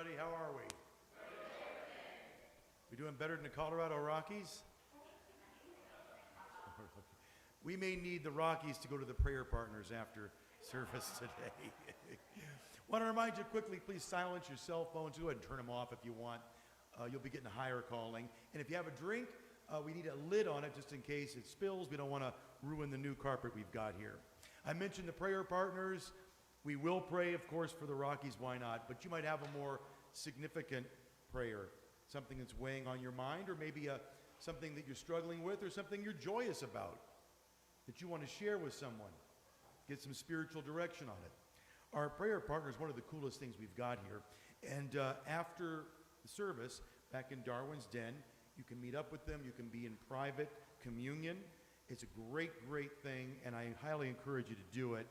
everybody. How are we? We doing better than the Colorado Rockies? We may need the Rockies to go to the prayer partners after service today. Want to remind you quickly, please silence your cell phones. Go ahead and turn them off if you want. You'll be getting a higher calling. And if you have a drink, we need a lid on it just in case it spills. We don't want to ruin the new carpet we've got here. I mentioned the prayer partners. We will pray, of course, for the Rockies. Why not? But you might have a more significant prayer, something that's weighing on your mind, or maybe something that you're struggling with, or something you're joyous about that you want to share with someone. Get some spiritual direction on it. Our prayer partner is one of the coolest things we've got here. And after the service, back in Darwin's Den, you can meet up with them. You can be in private communion. It's a great, great thing, and I highly encourage you to do it.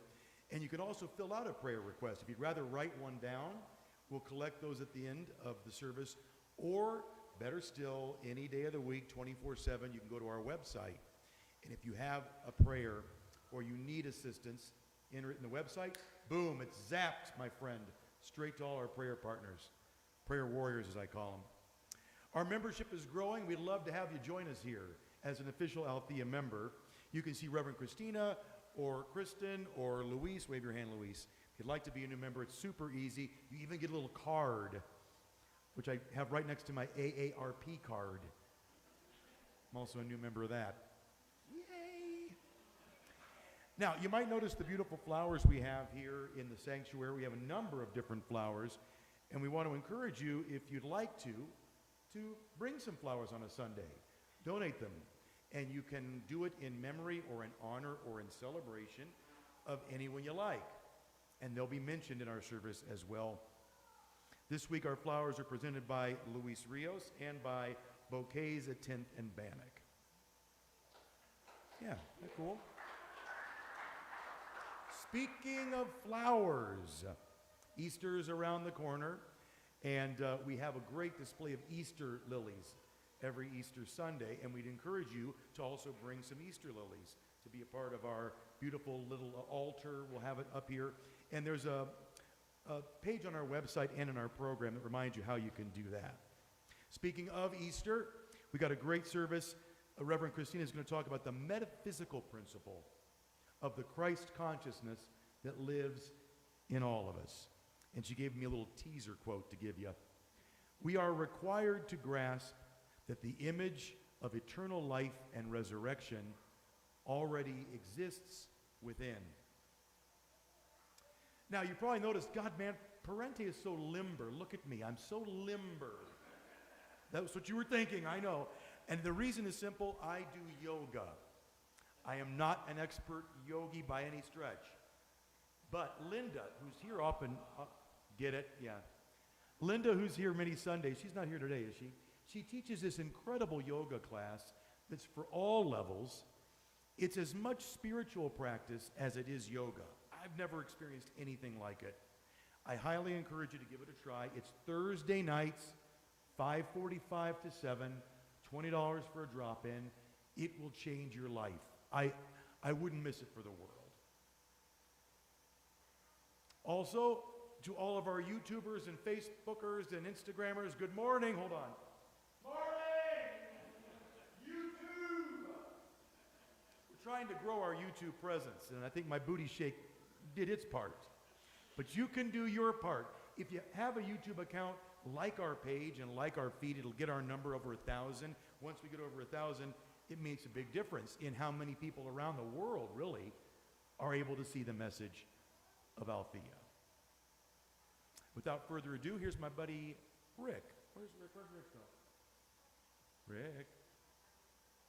And you can also fill out a prayer request. If you'd rather write one down, we'll collect those at the end of the service. Or, better still, any day of the week, 24/7, you can go to our website. And if you have a prayer or you need assistance, enter it in the website. Boom, it's zapped, my friend, straight to all our prayer partners. Prayer warriors, as I call them. Our membership is growing. We'd love to have you join us here as an official Althea member. You can see Reverend Christina or Kristen or Luis. Wave your hand, Luis. If you'd like to be a new member, it's super easy. You even get a little card, which I have right next to my AARP card. I'm also a new member of that. Yay! Now, you might notice the beautiful flowers we have here in the sanctuary. We have a number of different flowers, and we want to encourage you, if you'd like to bring some flowers on a Sunday. Donate them. And you can do it in memory or in honor or in celebration of anyone you like. And they'll be mentioned in our service as well. This week our flowers are presented by Luis Rios and by Bouquets at 10th and Bannock. Yeah, isn't that cool? Speaking of flowers, Easter's around the corner, and we have a great display of Easter lilies every Easter Sunday, and we'd encourage you to also bring some Easter lilies to be a part of our beautiful little altar. We'll have it up here. And there's a page on our website and in our program that reminds you how you can do that. Speaking of Easter, we got a great service. Reverend Christina is going to talk about the metaphysical principle of the Christ consciousness that lives in all of us. And she gave me a little teaser quote to give you. We are required to grasp that the image of eternal life and resurrection already exists within. Now, you probably noticed, God, man, Parente is so limber. Look at me. I'm so limber. That's what you were thinking, I know. And the reason is simple. I do yoga. I am not an expert yogi by any stretch. But Linda, who's here often, get it? Yeah. Linda, who's here many Sundays, she's not here today, is she? She teaches this incredible yoga class that's for all levels. It's as much spiritual practice as it is yoga. I've never experienced anything like it. I highly encourage you to give it a try. It's Thursday nights, 5:45 to 7, $20 for a drop-in. It will change your life. I wouldn't miss it for the world. Also, to all of our YouTubers and Facebookers and Instagrammers, good morning. Hold on. Morning! YouTube! We're trying to grow our YouTube presence, and I think my booty shake did its part. But you can do your part. If you have a YouTube account, like our page and like our feed. It'll get our number over 1,000. Once we get over 1,000, it makes a big difference in how many people around the world really are able to see the message of Althea. Without further ado, here's my buddy Rick. Where's Rick? Where's Rick go? Rick.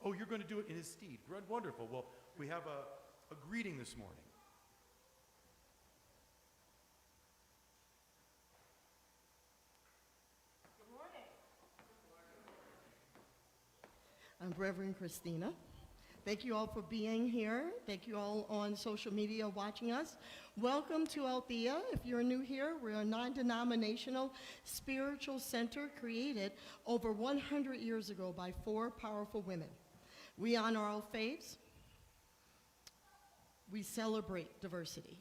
Oh, you're going to do it in his steed. Wonderful. Well, we have a greeting this morning. Good morning. I'm Reverend Christina. Thank you all for being here. Thank you all on social media watching us. Welcome to Althea. If you're new here, we're a non-denominational spiritual center created over 100 years ago by 4 powerful women. We honor all faiths. We celebrate diversity.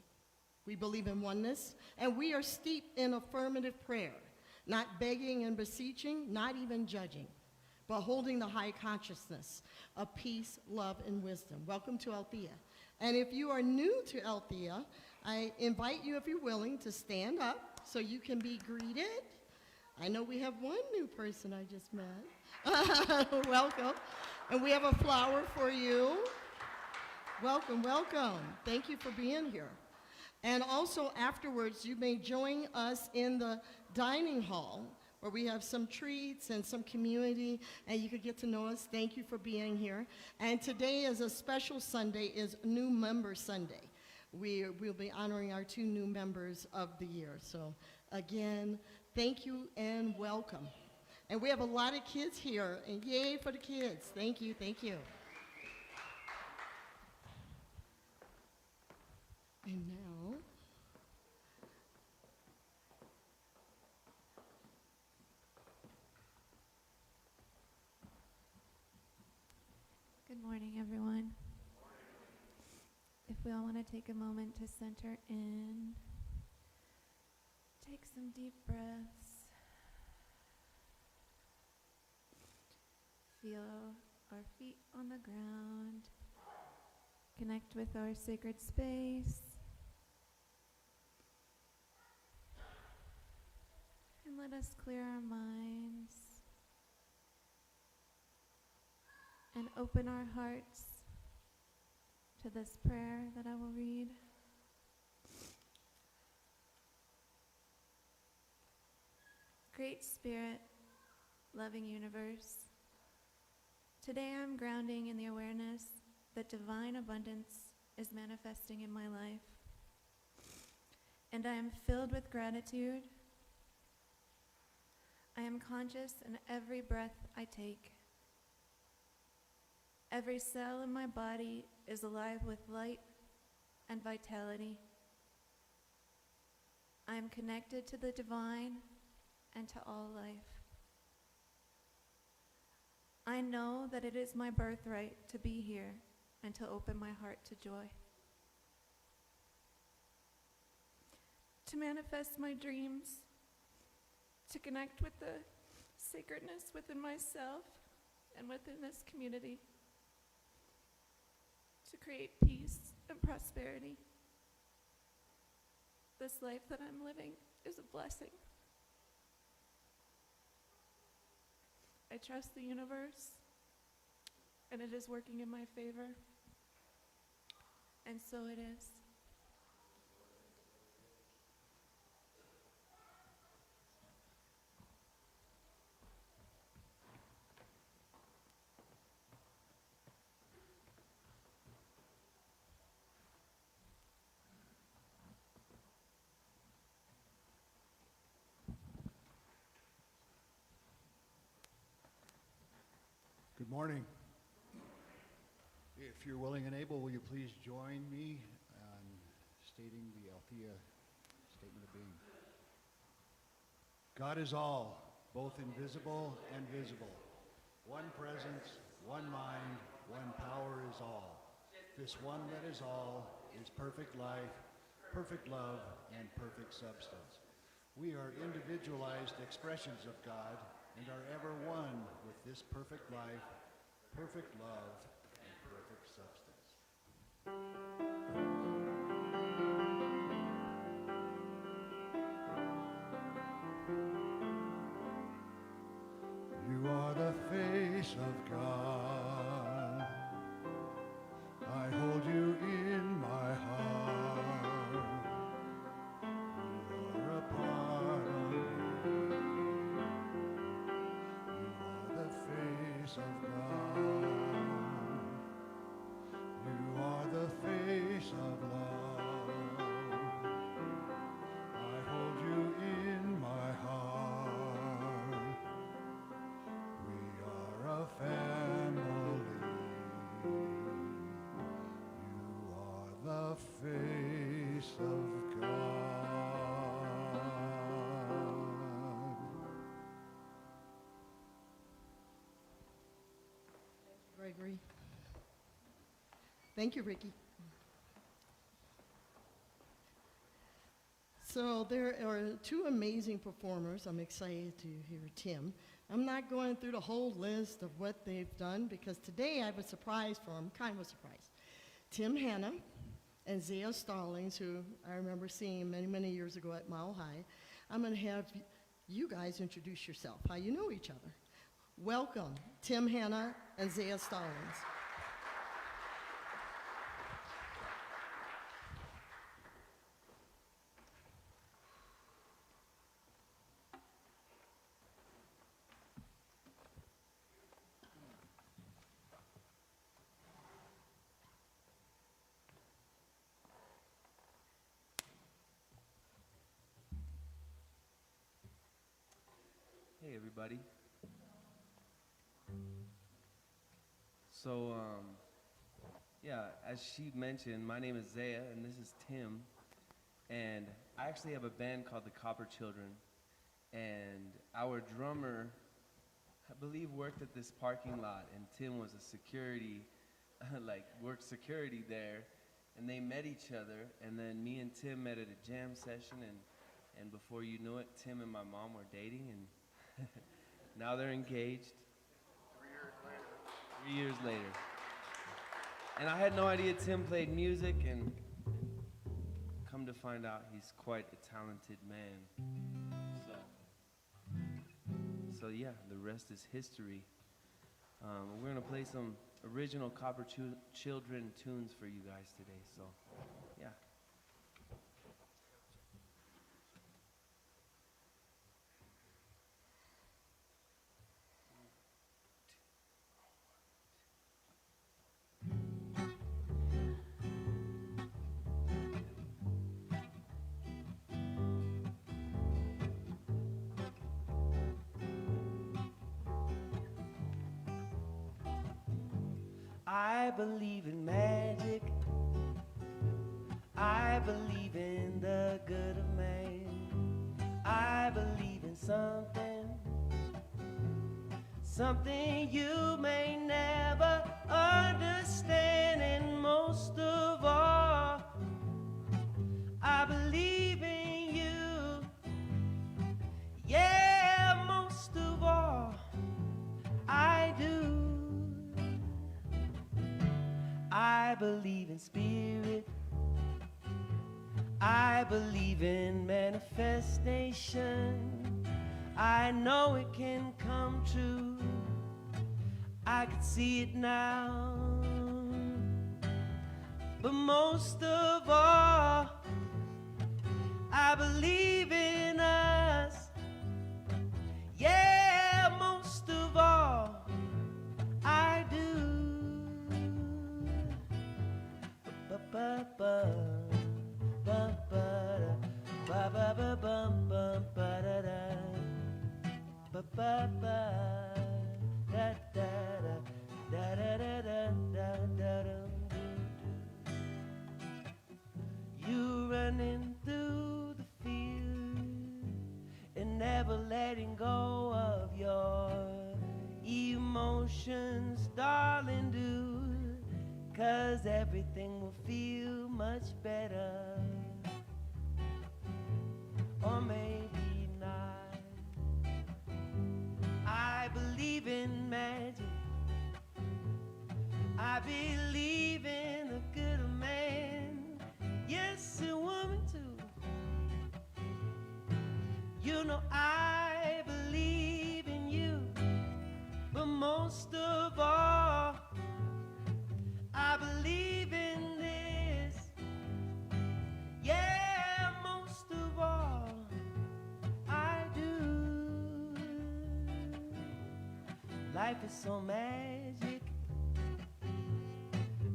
We believe in oneness, and we are steeped in affirmative prayer. not begging and beseeching, not even judging, but holding the high consciousness of peace, love, and wisdom. Welcome to Althea. And if you are new to Althea, I invite you, if you're willing, to stand up so you can be greeted. I know we have one new person I just met. Welcome. And we have a flower for you. Welcome, welcome. Thank you for being here. And also afterwards, you may join us in the dining hall where we have some treats and some community, and you could get to know us. Thank you for being here. And today is a special Sunday, is New Member Sunday. We'll be honoring our 2 new members of the year. So again, thank you and welcome. And we have a lot of kids here, and yay for the kids. Thank you, thank you. And now, good morning, everyone. If we all want to take a moment to center in, take some deep breaths, feel our feet on the ground, connect with our sacred space, and let us clear our minds and open our hearts to this prayer that I will read. Great Spirit, loving universe, today I'm grounding in the awareness that divine abundance is manifesting in my life. And I am filled with gratitude. I am conscious in every breath I take. Every cell in my body is alive with light and vitality. I am connected to the divine and to all life. I know that it is my birthright to be here and to open my heart to joy. To manifest my dreams, to connect with the sacredness within myself and within this community, to create peace and prosperity. This life that I'm living is a blessing. I trust the universe, and it is working in my favor, and so it is. Good morning. If you're willing and able, will you please join me in stating the Althea Statement of Being? God is all, both invisible and visible. One presence, one mind, one power is all. This one that is all is perfect life, perfect love, and perfect substance. We are individualized expressions of God and are ever one with this perfect life, perfect love, and perfect substance. You are the face of God. I hold you in my heart. You are a part of me. You are the face of God. You are the face of love. I hold you in my heart. We are a family. You are the face of God. Gregory. Thank you, Ricky. So there are two amazing performers. I'm excited to hear Tim. I'm not going through the whole list of what they've done because today I have a surprise for them, kind of a surprise. Tim Hanna and Zaya Stallings, who I remember seeing many, many years ago at Mile High. I'm going to have you guys introduce yourself, how you know each other. Welcome, Tim Hanna and Zaya Stallings. Hey everybody. So, yeah, as she mentioned, my name is Zaya and this is Tim. And I actually have a band called the Copper Children. And our drummer, I believe, worked at this parking lot, and Tim was a security, worked security there. And they met each other, and then me and Tim met at a jam session, and before you knew it, Tim and my mom were dating, and now they're engaged. 3 years later. And I had no idea Tim played music, and come to find out he's quite a talented man. So yeah, the rest is history. We're gonna play some original Copper Children tunes for you guys today, so yeah. I believe in magic. I believe in the good of man. I believe in something you may never understand. And most of all, I believe in you. Yeah, most of all, I do. I believe in spirit. I believe in manifestation. I know it can come true. I can see it now. But most of all, I believe in us. Yeah, most of all, I do. You running through the field and never letting go of your emotions, darling, do. 'Cause everything will feel much better. Or maybe not. I believe in magic. I believe in the good of man. Yes, a woman too. You know I believe in you. But most of all, I believe in this. Yeah, most of all, I do. Life is so magic.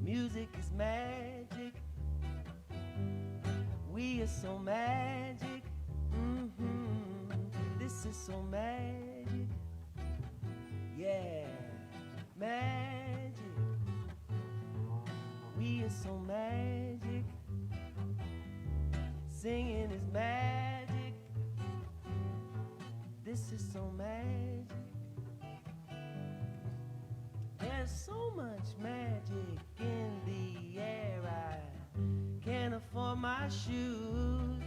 Music is magic. We are so magic. This is so magic. Yeah, magic. We are so magic. Singing is magic. This is so magic. There's so much magic in the air. I can't afford my shoes.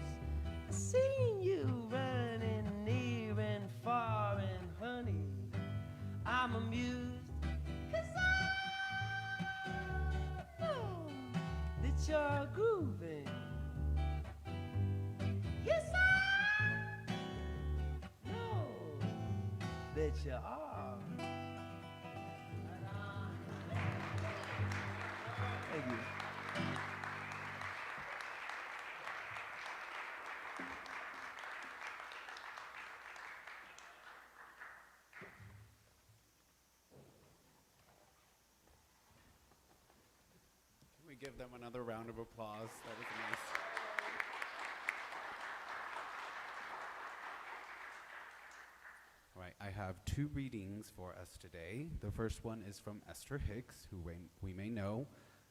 I seen you running near and far, and honey, I'm amused, 'cause I know that you're grooving. Yes, I know that you are. Thank you. Can we give them another round of applause? That was nice. All right, I have two readings for us today. The first one is from Esther Hicks, who we may know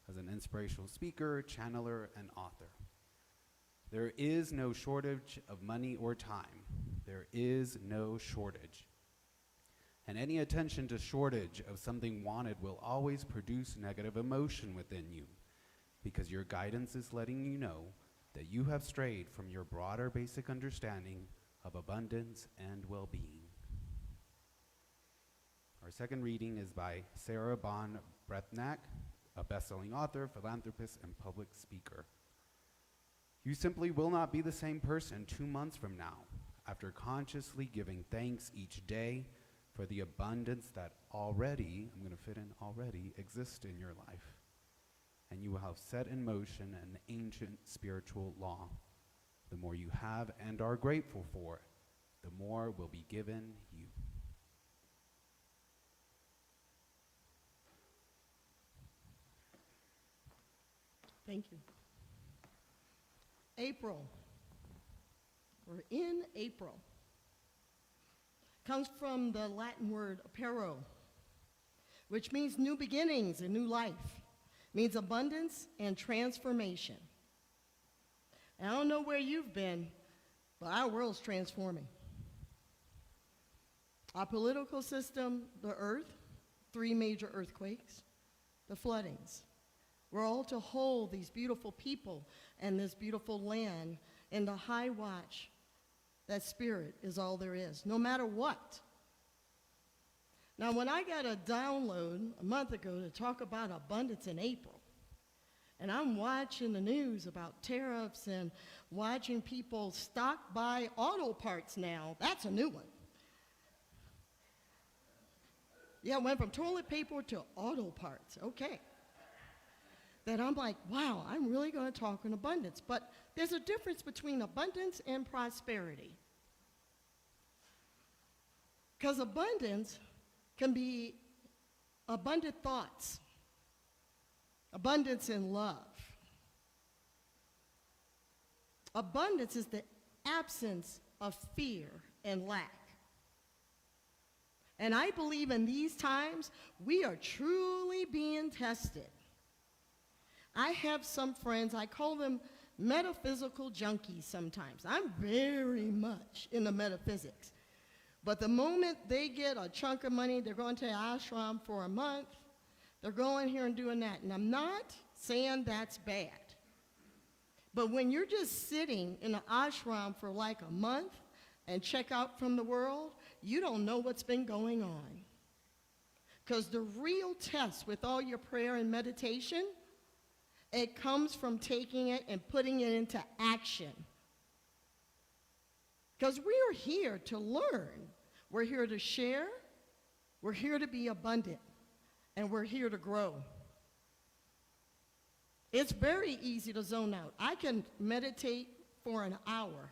as an inspirational speaker, channeler, and author. There is no shortage of money or time. There is no shortage. And any attention to shortage of something wanted will always produce negative emotion within you, because your guidance is letting you know that you have strayed from your broader basic understanding of abundance and well-being. Our second reading is by Sarah Bon Bretnack, a best-selling author, philanthropist, and public speaker. You simply will not be the same person 2 months from now after consciously giving thanks each day for the abundance that already, I'm going to fit in already, exists in your life. And you will have set in motion an ancient spiritual law. The more you have and are grateful for, the more will be given you. Thank you. April. We're in April. Comes from the Latin word apero, which means new beginnings and new life. Means abundance and transformation. And I don't know where you've been, but our world's transforming. Our political system, the earth, 3 major earthquakes, the floodings. We're all to hold these beautiful people and this beautiful land in the high watch that spirit is all there is, no matter what. Now, when I got a download a month ago to talk about abundance in April, and I'm watching the news about tariffs and watching people stock buy auto parts now, that's a new one. Yeah, it went from toilet paper to auto parts, okay. That I'm like, wow, I'm really going to talk in abundance. But there's a difference between abundance and prosperity. Because abundance can be abundant thoughts, abundance in love. Abundance is the absence of fear and lack. And I believe in these times, we are truly being tested. I have some friends, I call them metaphysical junkies sometimes. I'm very much into metaphysics. But the moment they get a chunk of money, they're going to an ashram for a month, they're going here and doing that. And I'm not saying that's bad. But when you're just sitting in an ashram for like a month and check out from the world, you don't know what's been going on. Because the real test with all your prayer and meditation, it comes from taking it and putting it into action. Because we are here to learn. We're here to share. We're here to be abundant. And we're here to grow. It's very easy to zone out. I can meditate for an hour.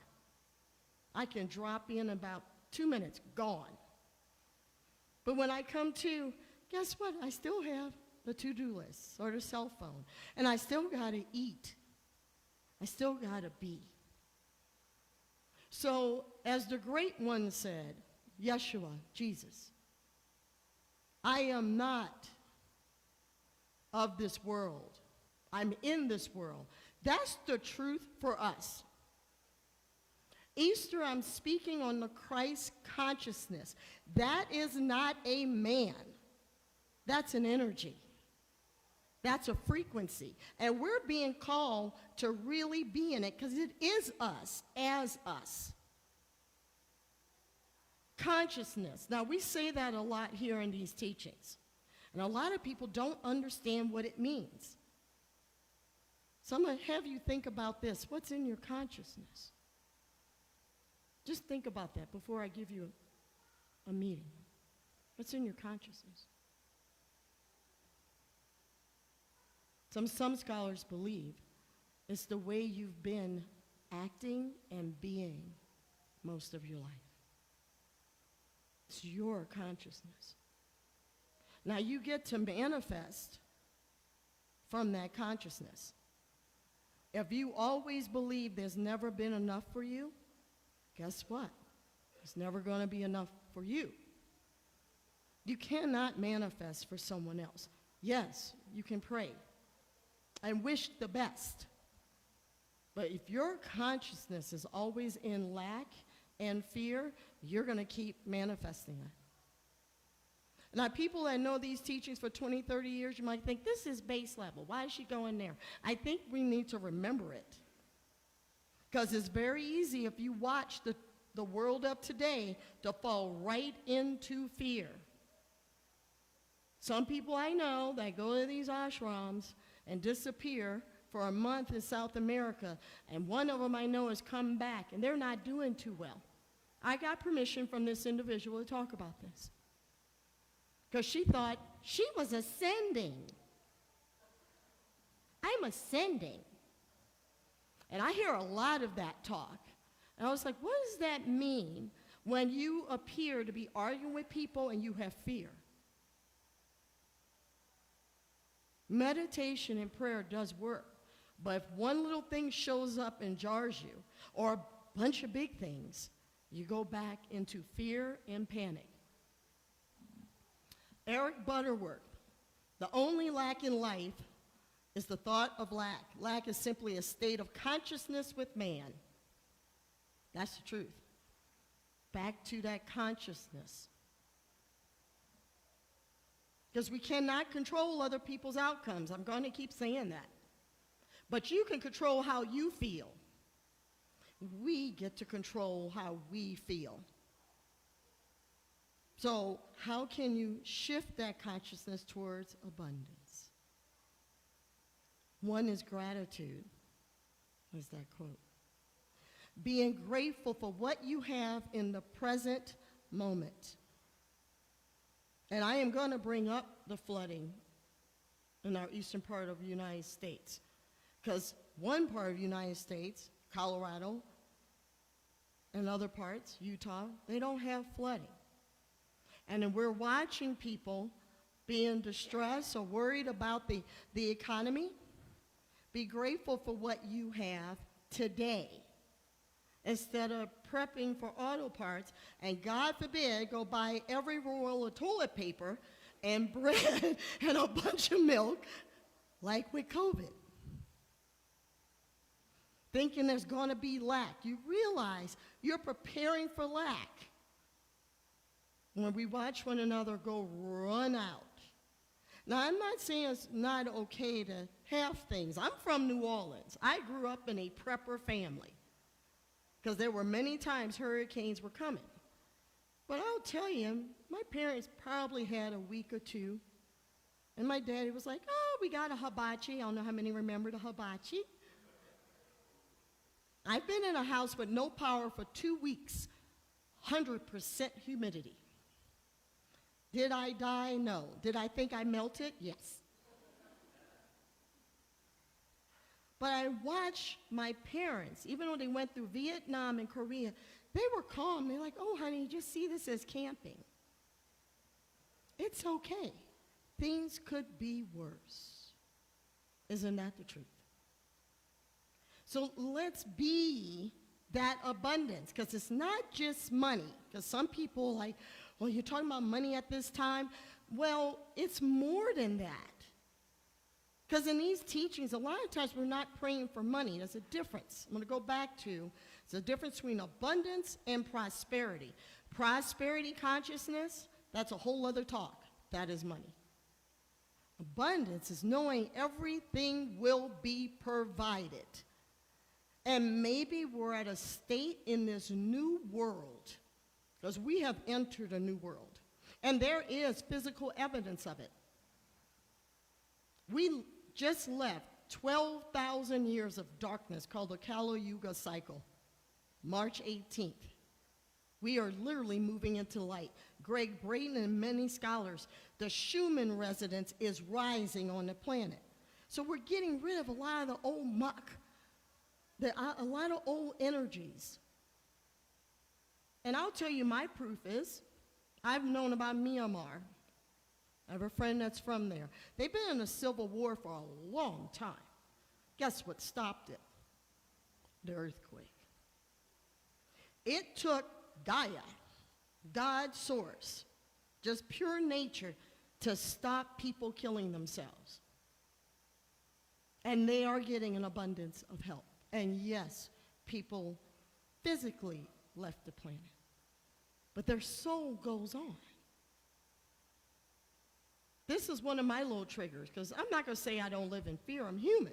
I can drop in about 2 minutes, gone. But when I come to, guess what? I still have the to-do list or the cell phone. And I still got to eat. I still got to be. So, as the great one said, Yeshua, Jesus, I am not of this world. I'm in this world. That's the truth for us. Easter, I'm speaking on the Christ consciousness. That is not a man. That's an energy. That's a frequency. And we're being called to really be in it because it is us, as us. Consciousness. Now, we say that a lot here in these teachings. And a lot of people don't understand what it means. So I'm going to have you think about this. What's in your consciousness? Just think about that before I give you a meeting. What's in your consciousness? Some scholars believe it's the way you've been acting and being most of your life. It's your consciousness. Now you get to manifest from that consciousness. If you always believe there's never been enough for you, guess what? There's never going to be enough for you. You cannot manifest for someone else. Yes, you can pray and wish the best. But if your consciousness is always in lack and fear, you're going to keep manifesting it. Now, people that know these teachings for 20, 30 years, you might think, this is base level. Why is she going there? I think we need to remember it. Because it's very easy if you watch the world of today to fall right into fear. Some people I know that go to these ashrams and disappear for a month in South America, and one of them I know has come back, and they're not doing too well. I got permission from this individual to talk about this. Because she thought she was ascending. I'm ascending. And I hear a lot of that talk. And I was like, what does that mean when you appear to be arguing with people and you have fear? Meditation and prayer does work. But if one little thing shows up and jars you, or a bunch of big things, you go back into fear and panic. Eric Butterworth, the only lack in life is the thought of lack. Lack is simply a state of consciousness with man. That's the truth. Back to that consciousness. Because we cannot control other people's outcomes. I'm going to keep saying that. But you can control how you feel. We get to control how we feel. So how can you shift that consciousness towards abundance? One is gratitude. What's that quote? Being grateful for what you have in the present moment. And I am going to bring up the flooding in our eastern part of the United States. Because one part of the United States, Colorado, and other parts, Utah, they don't have flooding. And then we're watching people being distressed or worried about the economy. Be grateful for what you have today instead of prepping for auto parts and, God forbid, go buy every roll of toilet paper and bread and a bunch of milk like with COVID. Thinking there's going to be lack. You realize you're preparing for lack when we watch one another go run out. Now, I'm not saying it's not okay to have things. I'm from New Orleans. I grew up in a prepper family because there were many times hurricanes were coming. But I'll tell you, my parents probably had a week or two, and my daddy was like, oh, we got a hibachi. I don't know how many remember the hibachi. I've been in a house with no power for 2 weeks, 100% humidity. Did I die? No. Did I think I melted? Yes. But I watched my parents, even when they went through Vietnam and Korea, they were calm. They're like, oh, honey, just see this as camping. It's okay. Things could be worse. Isn't that the truth? So let's be that abundance, because it's not just money. Because some people are like, well, you're talking about money at this time. Well, it's more than that. Because in these teachings, a lot of times we're not praying for money. There's a difference. I'm going to go back to, there's a difference between abundance and prosperity. Prosperity consciousness, that's a whole other talk. That is money. Abundance is knowing everything will be provided. And maybe we're at a state in this new world, because we have entered a new world, and there is physical evidence of it. We just left 12,000 years of darkness called the Kali Yuga cycle, March 18th. We are literally moving into light. Greg Brayton and many scholars, the Schumann resonance is rising on the planet. So we're getting rid of a lot of the old muck, a lot of old energies. And I'll tell you, my proof is, I've known about Myanmar. I have a friend that's from there. They've been in a civil war for a long time. Guess what stopped it? The earthquake. It took Gaia, God's source, just pure nature, to stop people killing themselves. And they are getting an abundance of help. And yes, people physically left the planet, but their soul goes on. This is one of my little triggers, because I'm not going to say I don't live in fear. I'm human.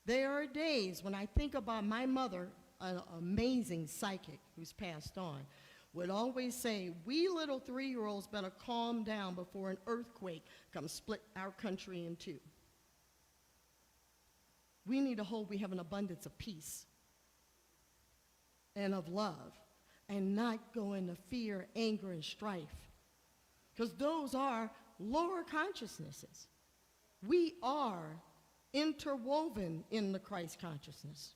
There are days when I think about my mother, an amazing psychic who's passed on, would always say, we little 3-year-olds better calm down before an earthquake comes split our country in two. We need to hold we have an abundance of peace and of love, and not go into fear, anger, and strife, because those are lower consciousnesses. We are interwoven in the Christ consciousness.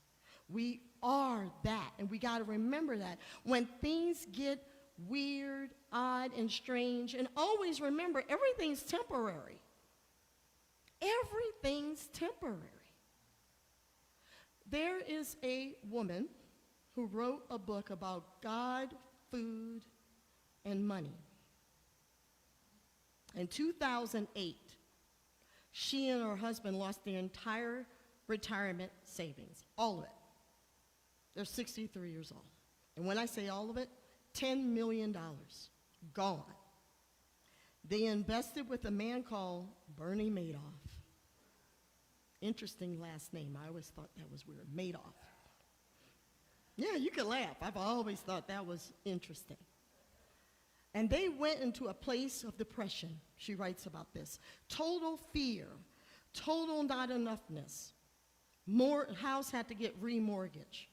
We are that, and we got to remember that. When things get weird, odd, and strange, and always remember, everything's temporary. Everything's temporary. There is a woman who wrote a book about God, food, and money. In 2008, she and her husband lost their entire retirement savings, all of it. They're 63 years old. And when I say all of it, $10 million gone. They invested with a man called Bernie Madoff. Interesting last name. I always thought that was weird. Madoff. Yeah, you can laugh. I've always thought that was interesting. And they went into a place of depression. She writes about this. Total fear, total not enoughness. House had to get remortgaged.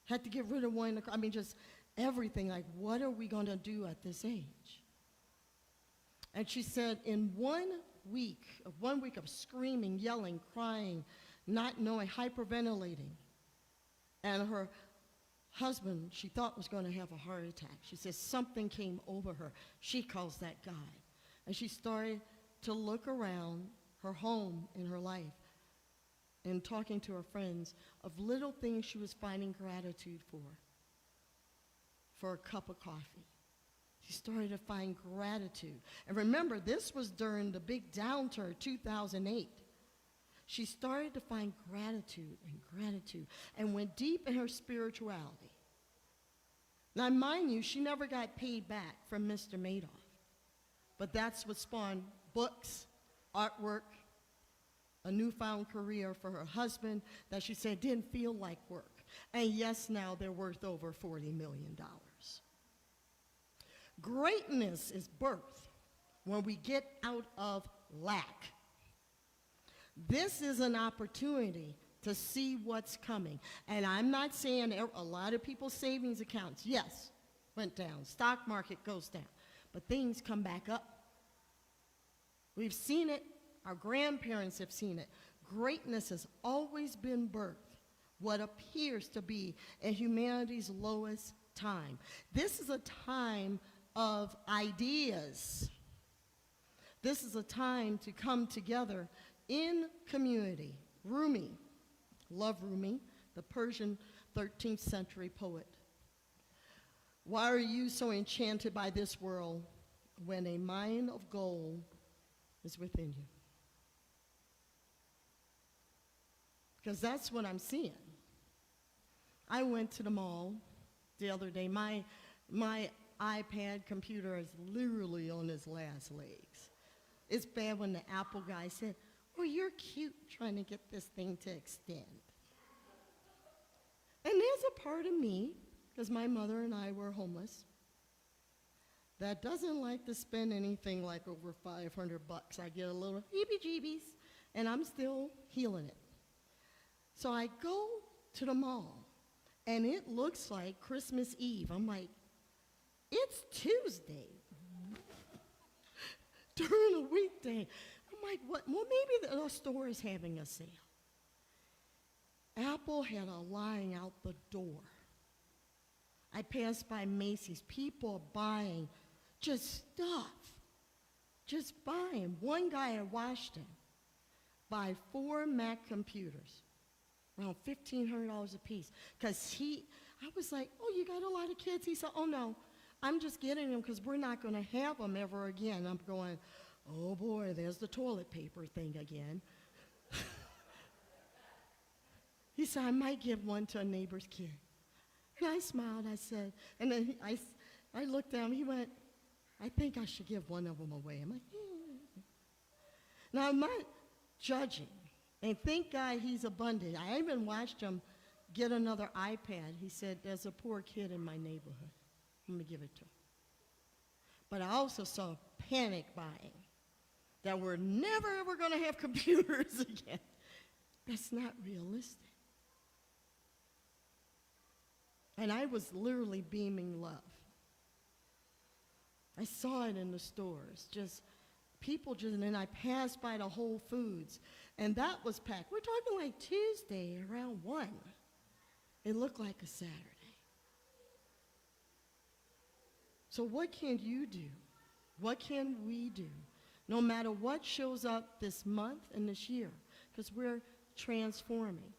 Had to get rid of one. I mean, just everything. Like, what are we going to do at this age? And she said, in 1 week of screaming, yelling, crying, not knowing, hyperventilating, and her husband, she thought was going to have a heart attack. She says something came over her. She calls that God. And she started to look around her home and her life and talking to her friends of little things she was finding gratitude for a cup of coffee. She started to find gratitude. And remember, this was during the big downturn, 2008. She started to find gratitude and went deep in her spirituality. Now, mind you, she never got paid back from Mr. Madoff. But that's what spawned books, artwork, a newfound career for her husband that she said didn't feel like work. And yes, now they're worth over $40 million. Greatness is birth when we get out of lack. This is an opportunity to see what's coming. And I'm not saying a lot of people's savings accounts, yes, went down. Stock market goes down. But things come back up. We've seen it. Our grandparents have seen it. Greatness has always been birthed, what appears to be in humanity's lowest time. This is a time of ideas. This is a time to come together in community. Rumi, love Rumi, the Persian 13th century poet. Why are you so enchanted by this world when a mine of gold is within you? Because that's what I'm seeing. I went to the mall the other day. My iPad computer is literally on its last legs. It's bad when the Apple guy said, "Oh, you're cute trying to get this thing to extend." And there's a part of me, because my mother and I were homeless, that doesn't like to spend anything like over $500. I get a little heebie-jeebies, and I'm still healing it. So I go to the mall, and it looks like Christmas Eve. I'm like, it's Tuesday during a weekday. I'm like, what? Well, maybe the store is having a sale. Apple had a line out the door. I passed by Macy's, people buying just stuff, just buying. One guy, I watched him buy 4 Mac computers, around $1,500 a piece, because I was like, "Oh, you got a lot of kids?" He said, "Oh, no, I'm just getting them because we're not going to have them ever again." I'm going, "Oh, boy, there's the toilet paper thing again." He said, "I might give one to a neighbor's kid." And I smiled, I said, and then I looked down, he went, "I think I should give one of them away." I'm like, Now, I'm not judging, and thank God he's abundant. I even watched him get another iPad. He said, "There's a poor kid in my neighborhood. I'm going to give it to him." But I also saw panic buying, that we're never, ever going to have computers again. That's not realistic. And I was literally beaming love. I saw it in the stores, just people just, and then I passed by the Whole Foods, and that was packed. We're talking like Tuesday around 1. It looked like a Saturday. So what can you do? What can we do? No matter what shows up this month and this year, because we're transforming,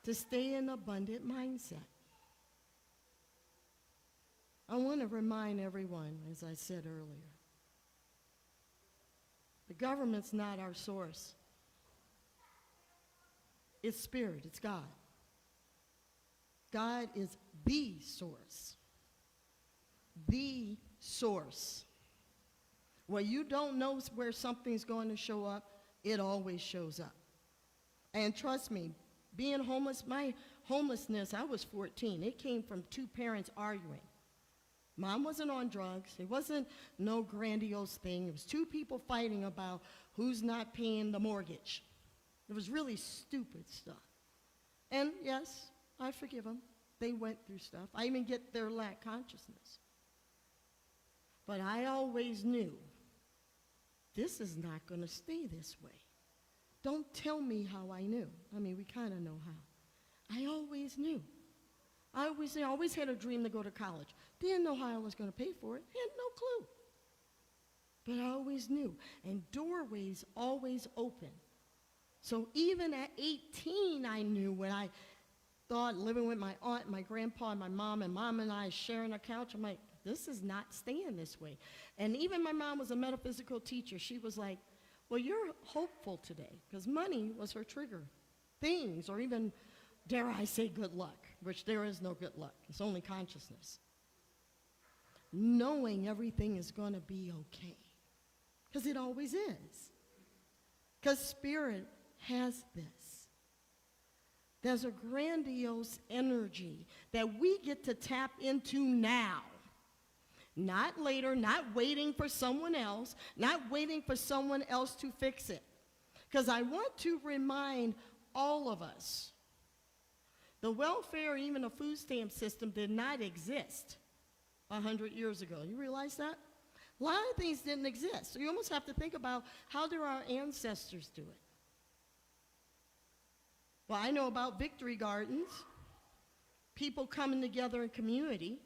to stay in abundant mindset. I want to remind everyone, as I said earlier, the government's not our source. It's spirit, it's God. God is the source. The source. Where you don't know where something's going to show up, it always shows up. And trust me, being homeless, my homelessness, I was 14. It came from 2 parents arguing. Mom wasn't on drugs. It wasn't no grandiose thing. It was 2 people fighting about who's not paying the mortgage. It was really stupid stuff. And yes, I forgive them. They went through stuff. I even get their lack consciousness. But I always knew this is not going to stay this way. Don't tell me how I knew. I mean, we kind of know how. I always knew. I always had a dream to go to college. Didn't know how I was going to pay for it. Had no clue. But I always knew. And doorways always open. So even at 18, I knew when I thought living with my aunt, my grandpa, and my mom and I sharing a couch, I'm like, this is not staying this way. And even my mom was a metaphysical teacher. She was like, "Well, you're hopeful today," because money was her trigger. Things, or even, dare I say, good luck, which there is no good luck. It's only consciousness. Knowing everything is going to be okay, because it always is. Because spirit has this. There's a grandiose energy that we get to tap into now. Not later, not waiting for someone else, not waiting for someone else to fix it. Because I want to remind all of us, the welfare, even the food stamp system, did not exist 100 years ago. You realize that? A lot of things didn't exist. So you almost have to think about, how did our ancestors do it? Well, I know about victory gardens, people coming together in community.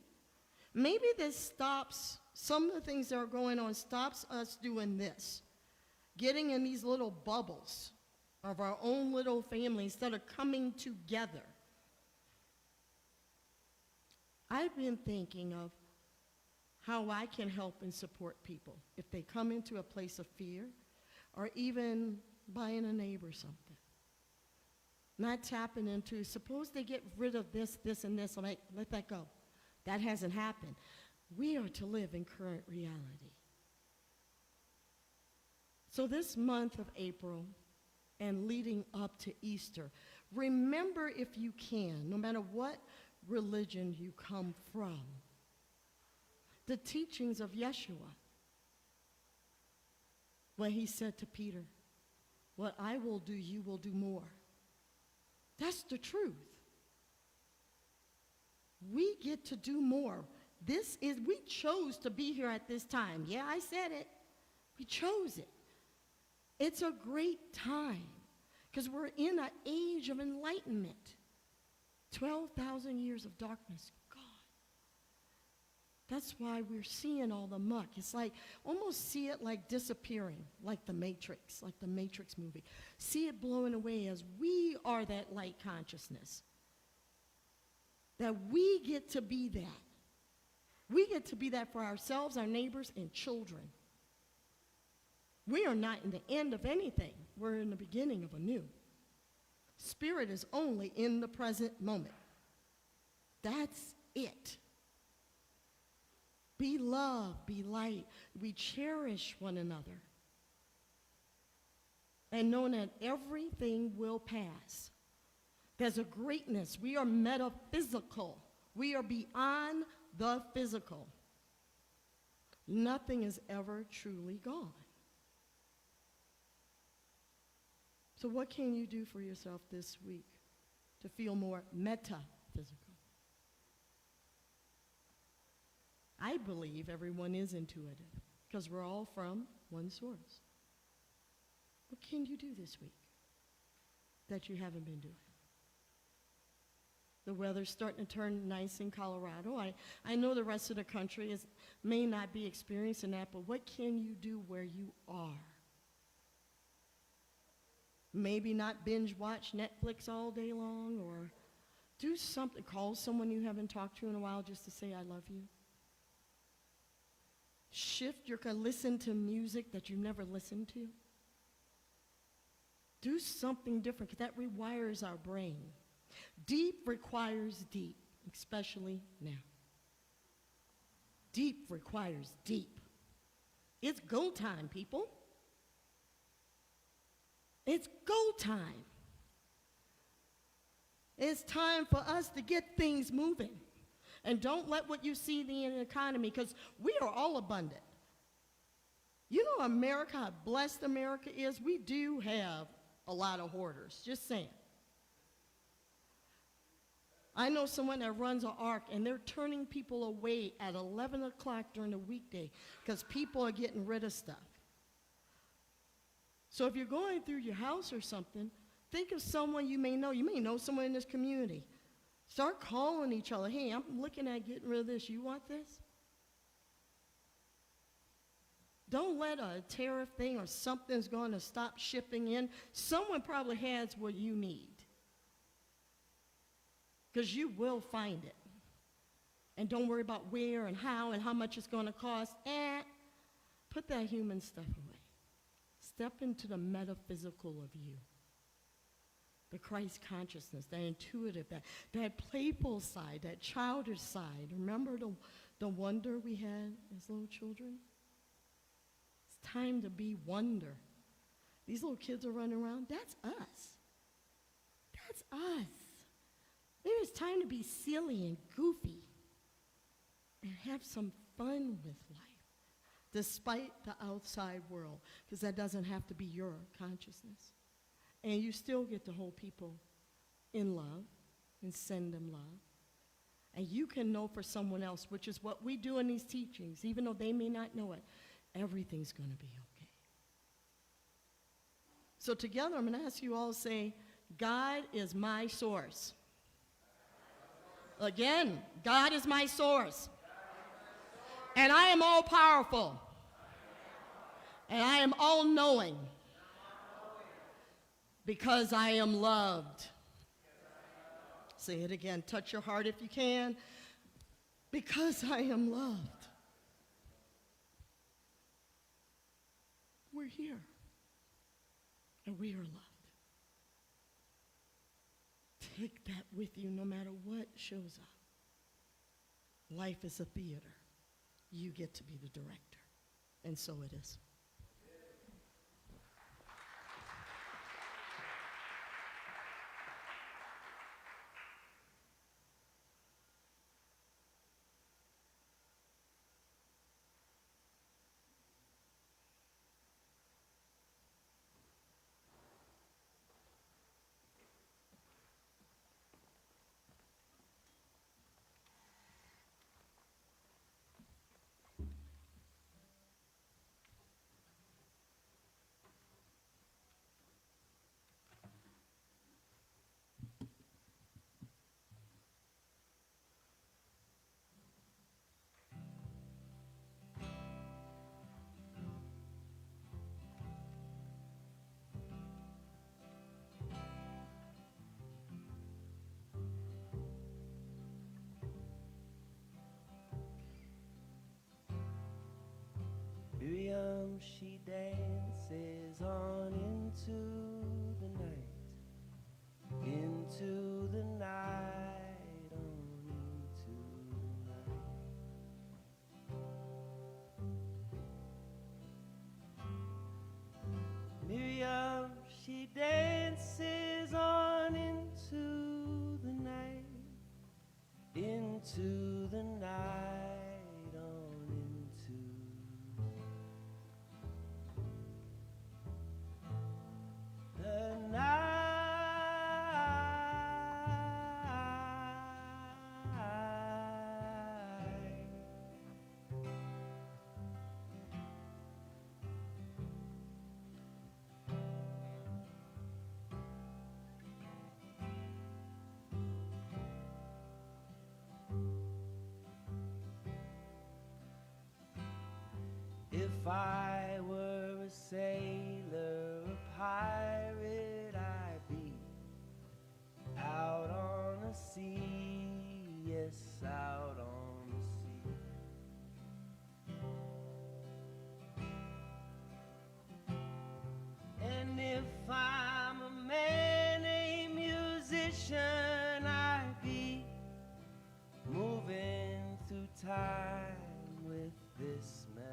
Maybe this stops, some of the things that are going on stops us doing this. Getting in these little bubbles of our own little family instead of coming together. I've been thinking of how I can help and support people if they come into a place of fear, or even buying a neighbor something. Not tapping into, suppose they get rid of this, this, and this. I'm like, let that go. That hasn't happened. We are to live in current reality. So this month of April and leading up to Easter, remember, if you can, no matter what religion you come from, the teachings of Yeshua. When he said to Peter, what I will do, you will do more. That's the truth. We get to do more. We chose to be here at this time. Yeah, I said it. We chose it. It's a great time because we're in an age of enlightenment. 12,000 years of darkness gone. That's why we're seeing all the muck. It's like, almost see it like disappearing, like the Matrix movie. See it blowing away as we are that light consciousness. That we get to be that. We get to be that for ourselves, our neighbors, and children. We are not in the end of anything. We're in the beginning of a new. Spirit is only in the present moment. That's it. Be love, be light. We cherish one another. And know that everything will pass. There's a greatness. We are metaphysical. We are beyond the physical. Nothing is ever truly gone. So what can you do for yourself this week to feel more metaphysical? I believe everyone is intuitive because we're all from one source. What can you do this week that you haven't been doing? The weather's starting to turn nice in Colorado. I know the rest of the country may not be experiencing that, but what can you do where you are? Maybe not binge watch Netflix all day long, or do something. Call someone you haven't talked to in a while just to say, I love you. Listen to music that you never listened to. Do something different, because that rewires our brain. Deep requires deep, especially now. Deep requires deep. It's go time, people. It's go time. It's time for us to get things moving. And don't let what you see in the economy, because we are all abundant. You know America, how blessed America is? We do have a lot of hoarders, just saying. I know someone that runs an ARC, and they're turning people away at 11 o'clock during the weekday because people are getting rid of stuff. So if you're going through your house or something, think of someone you may know. You may know someone in this community. Start calling each other. Hey, I'm looking at getting rid of this. You want this? Don't let a tariff thing or something's going to stop shipping in. Someone probably has what you need. Because you will find it. And don't worry about where and how much it's going to cost. Put that human stuff away. Step into the metaphysical of you. The Christ consciousness, that intuitive, that playful side, that childish side. Remember the wonder we had as little children? It's time to be wonder. These little kids are running around. That's us. That's us. Maybe it's time to be silly and goofy and have some fun with life, despite the outside world, because that doesn't have to be your consciousness. And you still get to hold people in love and send them love. And you can know for someone else, which is what we do in these teachings, even though they may not know it, everything's going to be okay. So together, I'm going to ask you all to say, God is my source. Again, God is my source. And I am all powerful. And I am all knowing. Because I am loved. Say it again. Touch your heart if you can. Because I am loved. We're here. And we are loved. Take that with you no matter what shows up. Life is a theater. You get to be the director. And so it is. she dances on into the night, into the night, on into the night. If I were a sailor, a pirate, I'd be out on the sea, yes, out on the sea. And if I'm a man, a musician, I'd be moving through time with this melody.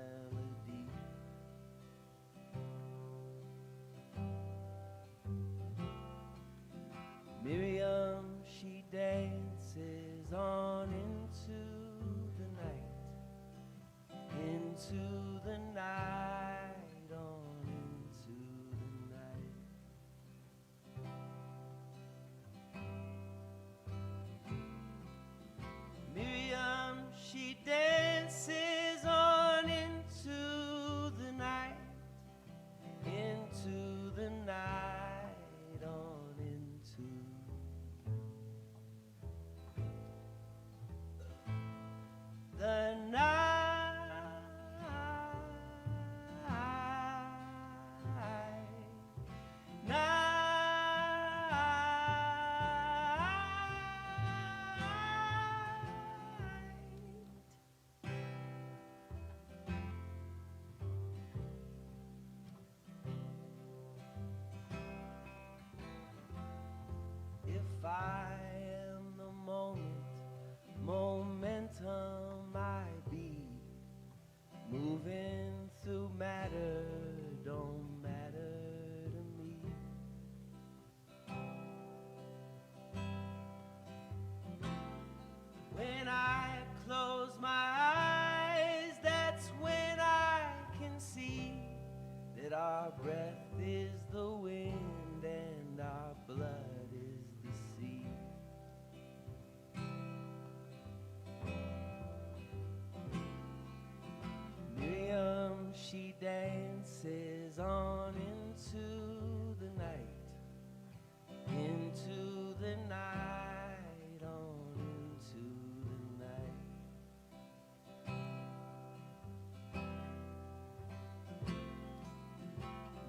Miriam, she dances on into the night, into the night, on into the night. Miriam, she dances on into the night, into the night, on into the night. If I am the moment, momentum I be, moving through matter, don't matter to me. When I close my eyes, that's when I can see that our breath is the wind and our blood is the sea. Miriam, she dances on into the night, into the night, on into the night.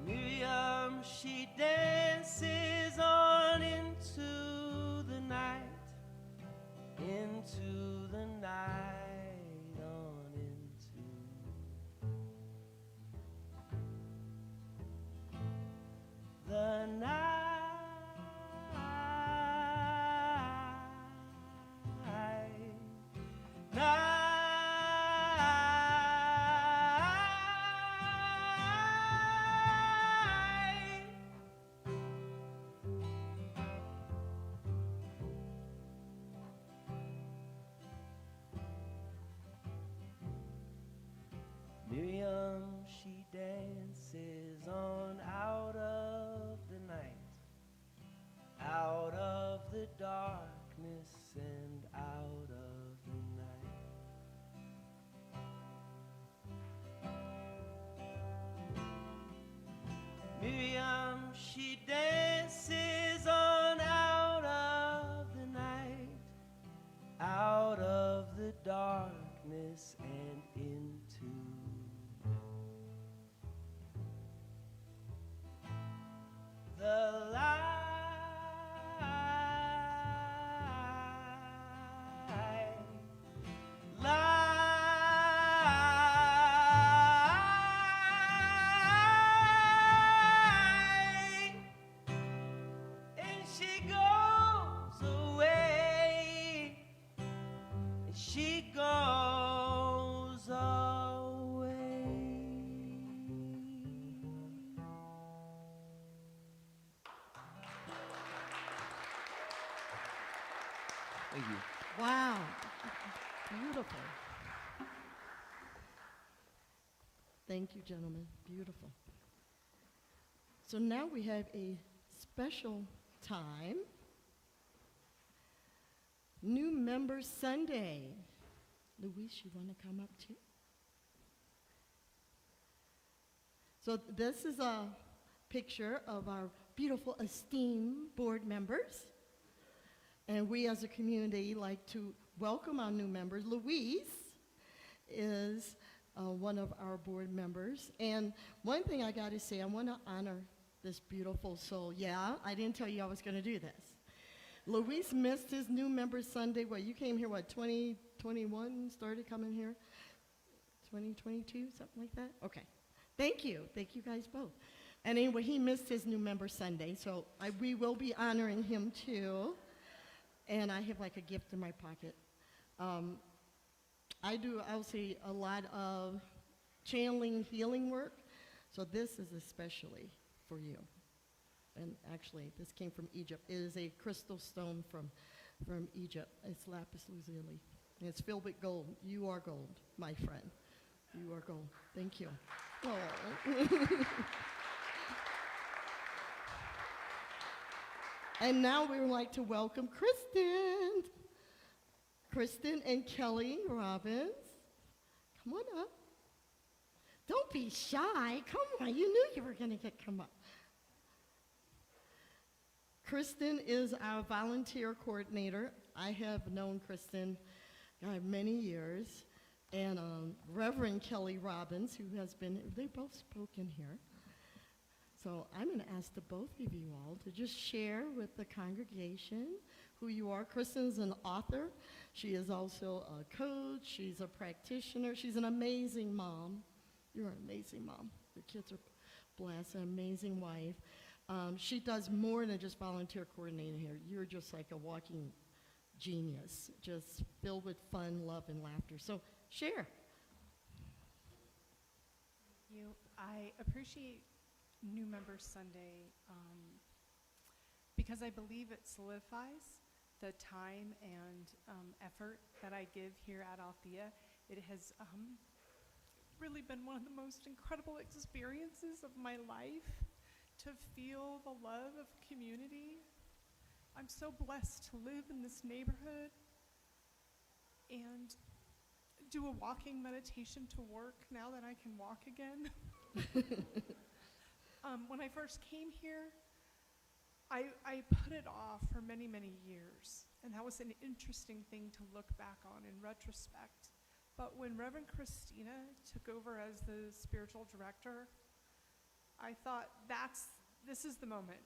Miriam, she dances on into the night, into the night, on into the night. Thank you. Wow. Beautiful. Thank you, gentlemen. Beautiful. So now we have a special time. New Member Sunday. Luis, you want to come up too? So this is a picture of our beautiful esteemed board members. And we as a community like to welcome our new members. Luis is one of our board members. And one thing I got to say, I want to honor this beautiful soul. Yeah, I didn't tell you I was going to do this. Luis missed his new member Sunday. Well, you came here, what, 2021, started coming here? 2022, something like that? Okay. Thank you. Thank you guys both. And anyway, he missed his new member Sunday, so we will be honoring him too. And I have like a gift in my pocket. I do, I'll say, a lot of channeling healing work, so this is especially for you. And actually, this came from Egypt. It is a crystal stone from Egypt. It's lapis lazuli. And it's filled with gold. You are gold, my friend. You are gold. Thank you. Oh. And now we would like to welcome Kristen and Kelly Robbins. Come on up. Don't be shy. Come on. You knew you were going to come up. Kristen is our volunteer coordinator. I have known Kristen many years. And Reverend Kelly Robbins, who has been, they both spoken here. So I'm going to ask the both of you all to just share with the congregation who you are. Kristen's an author. She is also a coach. She's a practitioner. She's an amazing mom. You're an amazing mom. Your kids are blessed, an amazing wife. She does more than just volunteer coordinating here. You're just like a walking genius, just filled with fun, love, and laughter. So share. You, I appreciate New Member Sunday because I believe it solidifies the time and effort that I give here at Althea. It has really been one of the most incredible experiences of my life to feel the love of community. I'm so blessed to live in this neighborhood and do a walking meditation to work now that I can walk again. When I first came here, I put it off for many, many years, and that was an interesting thing to look back on in retrospect. But when Reverend Christina took over as the spiritual director, I thought, this is the moment.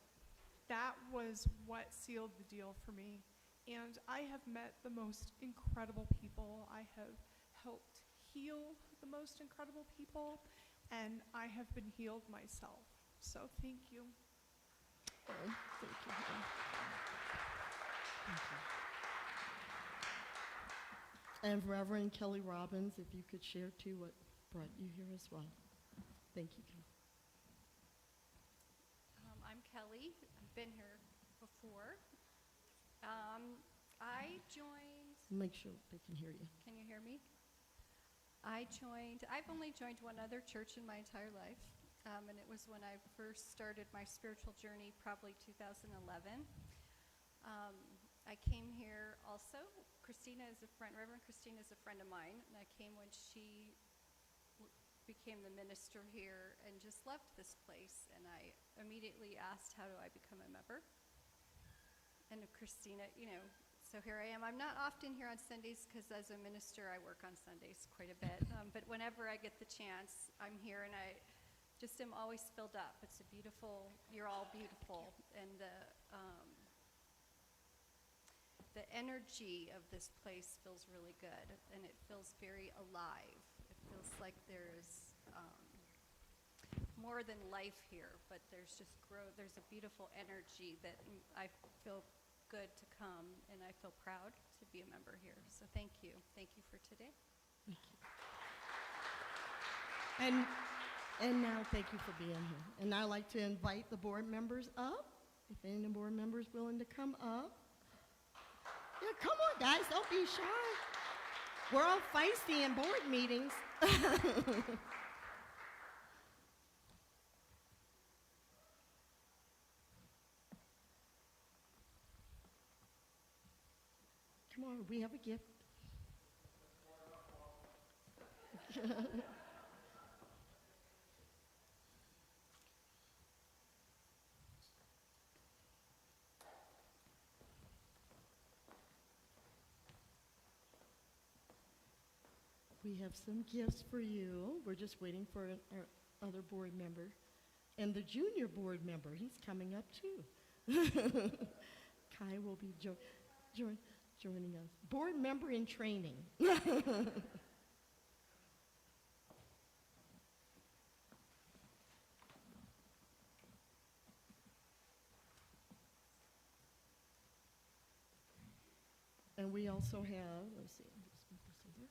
That was what sealed the deal for me. And I have met the most incredible people. I have helped heal the most incredible people, and I have been healed myself. So thank you. Oh, thank you. Thank you. And Reverend Kelly Robbins, if you could share too what brought you here as well. Thank you, Kelly. I'm Kelly. I've been here before. I joined. Make sure they can hear you. Can you hear me? I've only joined one other church in my entire life, and it was when I first started my spiritual journey, probably 2011. I came here also. Reverend Christina is a friend of mine, and I came when she became the minister here and just loved this place, and I immediately asked, how do I become a member? And Christina, so here I am. I'm not often here on Sundays because as a minister I work on Sundays quite a bit, but whenever I get the chance, I'm here, and I just am always filled up. It's a beautiful, you're all beautiful, and the energy of this place feels really good, and it feels very alive. It feels like there's more than life here, but there's just there's a beautiful energy that I feel good to come, and I feel proud to be a member here. So thank you. Thank you for today. Thank you. And now thank you for being here. And I'd like to invite the board members up. If any of the board members willing to come up. Yeah, come on, guys, don't be shy. We're all feisty in board meetings. Come on, we have a gift. We have some gifts for you. We're just waiting for our other board member. And the junior board member, he's coming up too. Kai will be joining us. Board member in training. And we also have, let's see, just move this over.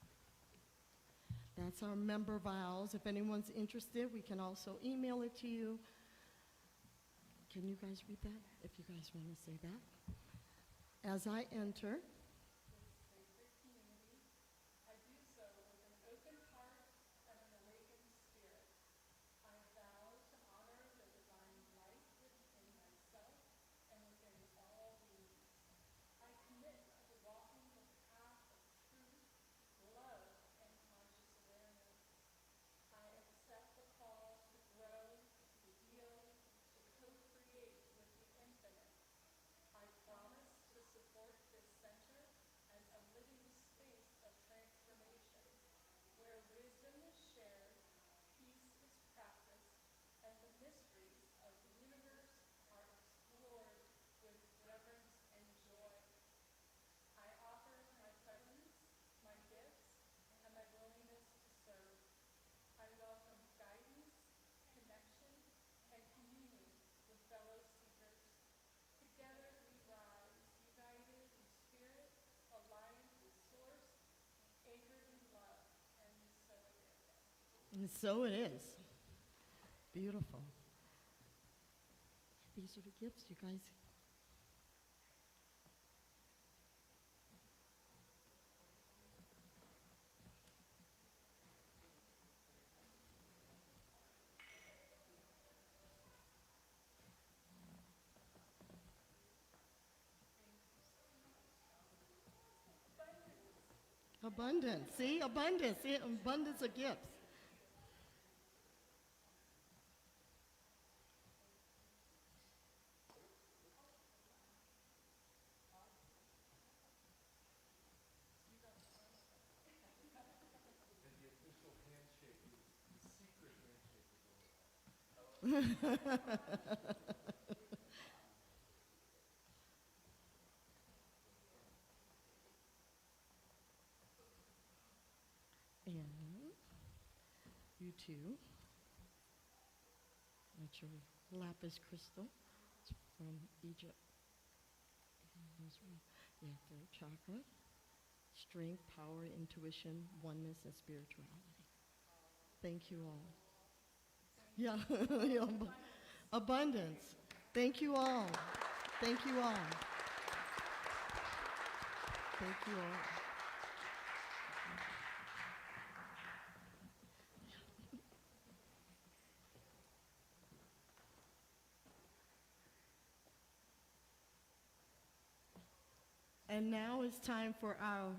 That's our member vows. If anyone's interested, we can also email it to you. Can you guys read that, if you guys want to say that? As I enter, and so it is. Beautiful. These are the gifts, you guys. Abundance. See, abundance. See, abundance of gifts. And you too. That's your lapis crystal. It's from Egypt. And those are, yeah, third chakra. Strength, power, intuition, oneness, and spirituality. Thank you all. Yeah, yeah, abundance. Thank you all. Thank you all. Thank you all. And now it's time for our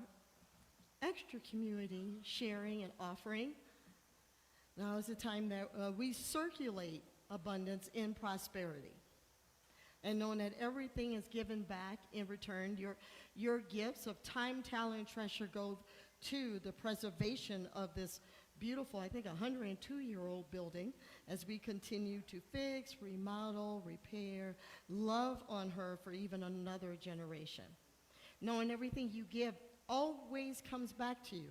extra community sharing and offering. Now is the time that we circulate abundance in prosperity. And knowing that everything is given back in return, your gifts of time, talent, and treasure go to the preservation of this beautiful, I think 102-year-old building as we continue to fix, remodel, repair, love on her for even another generation. Knowing everything you give always comes back to you.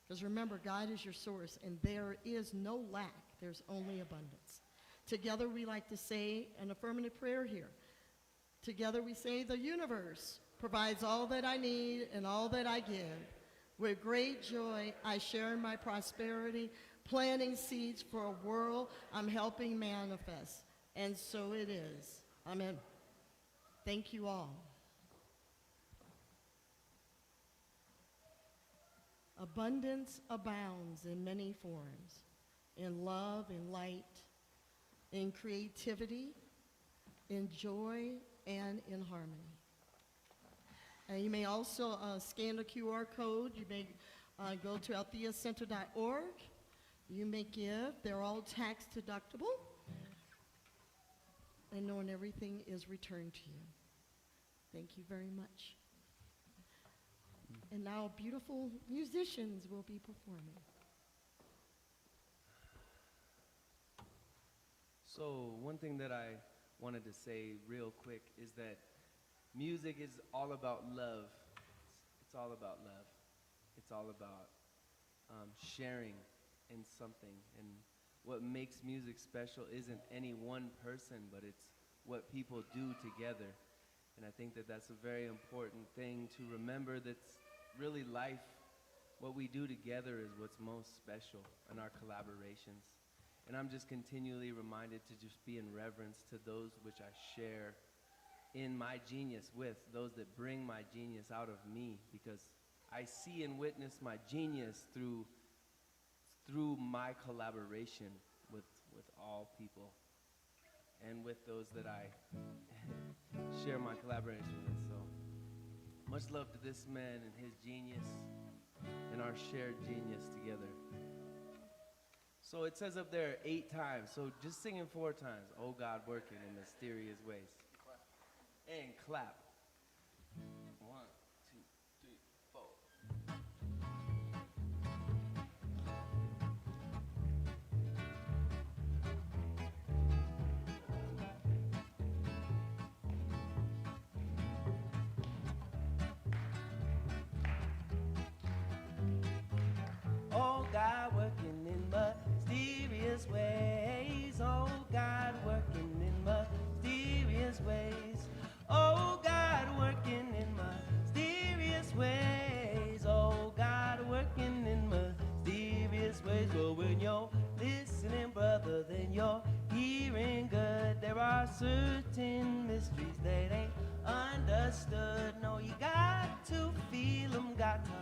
Because remember, God is your source, and there is no lack. There's only abundance. Together, we like to say an affirmative prayer here. Together, we say, the universe provides all that I need and all that I give. With great joy, I share in my prosperity, planting seeds for a world I'm helping manifest. And so it is. Amen. Thank you all. Abundance abounds in many forms, in love, in light, in creativity, in joy, and in harmony. And you may also scan the QR code. You may go to altheacenter.org. You may give. They're all tax deductible. And knowing everything is returned to you. Thank you very much. And now beautiful musicians will be performing. So one thing that I wanted to say real quick is that music is all about love. It's all about love. It's all about sharing in something. And what makes music special isn't any one person, but it's what people do together. And I think that that's a very important thing to remember. That's really life. What we do together is what's most special in our collaborations. And I'm just continually reminded to just be in reverence to those which I share in my genius with, those that bring my genius out of me, because I see and witness my genius through my collaboration with all people and with those that I share my collaboration with. So much love to this man and his genius and our shared genius together. So it says up there 8 times. So just sing it 4 times. Oh God, working in mysterious ways. And clap. 1, 2, 3, 4. Oh God, working in mysterious ways. Oh God, working in mysterious ways. Oh God, working in mysterious ways. Oh God, working in mysterious ways. Well, when you're listening, brother, then you're hearing good. There are certain mysteries that ain't understood. No, you got to feel them, got to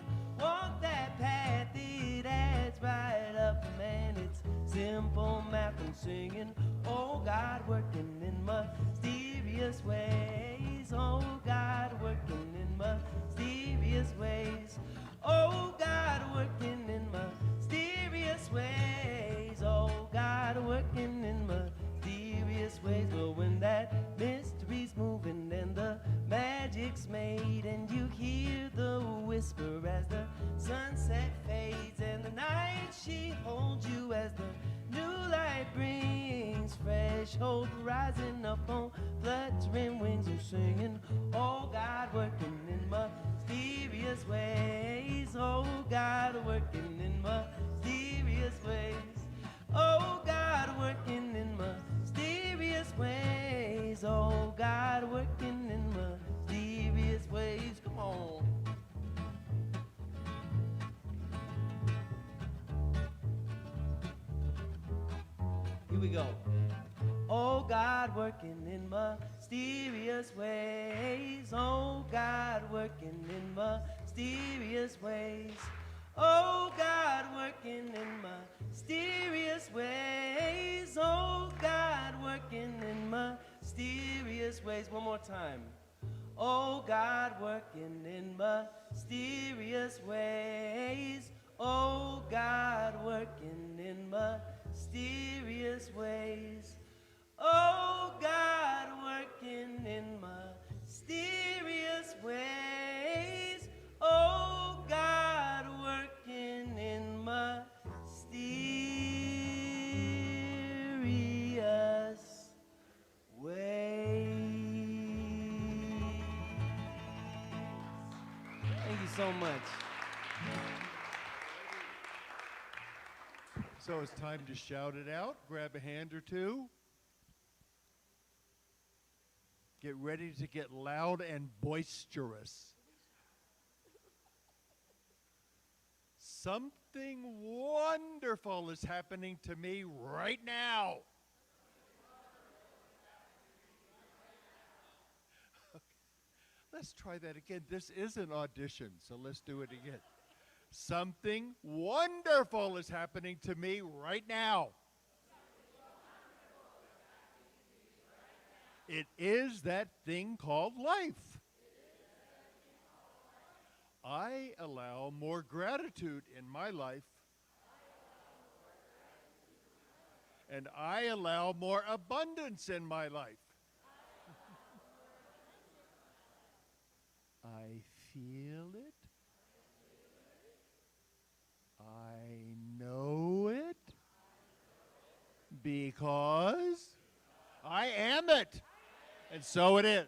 walk that path. It adds right up, man. It's simple math and singing. Oh God, working in mysterious ways. Oh God, working in mysterious ways. Oh God, working in mysterious ways. Oh God, working in mysterious ways. Well, when that mystery's moving and the magic's made, and you hear the whisper as the sunset fades, and the night she holds you as the new light brings fresh hope rising up on fluttering wings and singing. Oh God, working in mysterious ways. Oh God, working in mysterious ways. Oh God, working in mysterious ways. Oh God, working in mysterious ways. Come on. Here we go. Oh God, working in mysterious ways. Oh God, working in mysterious ways. Oh God, working in mysterious ways. Oh God, working in mysterious ways. One more time. Oh God, working in mysterious ways. Oh God, working in mysterious ways. Oh God, working in mysterious ways. Oh God, working in mysterious ways. Thank you so much. So it's time to shout it out. Grab a hand or two. Get ready to get loud and boisterous. Something wonderful is happening to me right now. Okay. Let's try that again. This is an audition, so let's do it again. Something wonderful is happening to me right now. It is that thing called life. I allow more gratitude in my life. And I allow more abundance in my life. I feel it. I know it. Because I am it. And so it is.